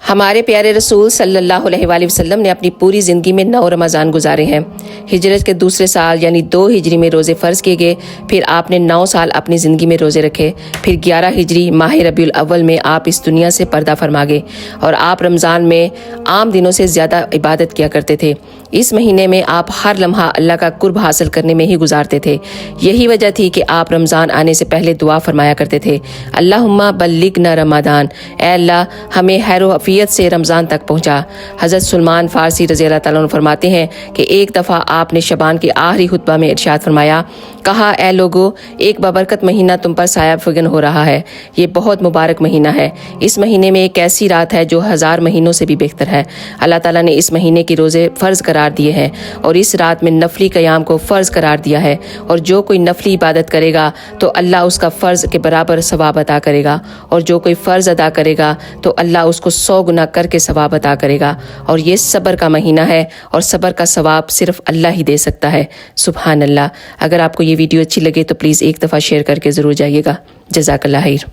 ہمارے پیارے رسول صلی اللہ علیہ وآلہ وسلم نے اپنی پوری زندگی میں 9 رمضان گزارے ہیں۔ ہجرت کے دوسرے سال یعنی 2 ہجری میں روزے فرض کیے گئے، پھر آپ نے 9 سال اپنی زندگی میں روزے رکھے، پھر 11 ہجری ماہ ربیع الاول میں آپ اس دنیا سے پردہ فرما گئے، اور آپ رمضان میں عام دنوں سے زیادہ عبادت کیا کرتے تھے۔ اس مہینے میں آپ ہر لمحہ اللہ کا قرب حاصل کرنے میں ہی گزارتے تھے۔ یہی وجہ تھی کہ آپ رمضان آنے سے پہلے دعا فرمایا کرتے تھے، اللہم بلغنا رمضان، اے اللہ ہمیں خیر و عافیت سے رمضان تک پہنچا۔ حضرت سلمان فارسی رضی اللہ تعالیٰ عنہ فرماتے ہیں کہ ایک دفعہ آپ نے شعبان کے آخری خطبہ میں ارشاد فرمایا، کہا اے لوگو، ایک بابرکت مہینہ تم پر سایہ فگن ہو رہا ہے، یہ بہت مبارک مہینہ ہے۔ اس مہینے میں ایک ایسی رات ہے جو 1000 مہینوں سے بھی بہتر ہے۔ اللہ تعالیٰ نے اس مہینے کی روزے فرض قرار دیے ہیں، اور اس رات میں نفلی قیام کو فرض قرار دیا ہے، اور جو کوئی نفلی عبادت کرے گا تو اللہ اس کا فرض کے برابر ثواب عطا کرے گا، اور جو کوئی فرض ادا کرے گا تو اللہ اس کو 100 گنا کر کے ثواب عطا کرے گا۔ اور یہ صبر کا مہینہ ہے، اور صبر کا ثواب صرف اللہ ہی دے سکتا ہے۔ سبحان اللہ۔ اگر آپ کو یہ ویڈیو اچھی لگے تو پلیز ایک دفعہ شیئر کر کے ضرور جائیے گا۔ جزاک اللہ خیر۔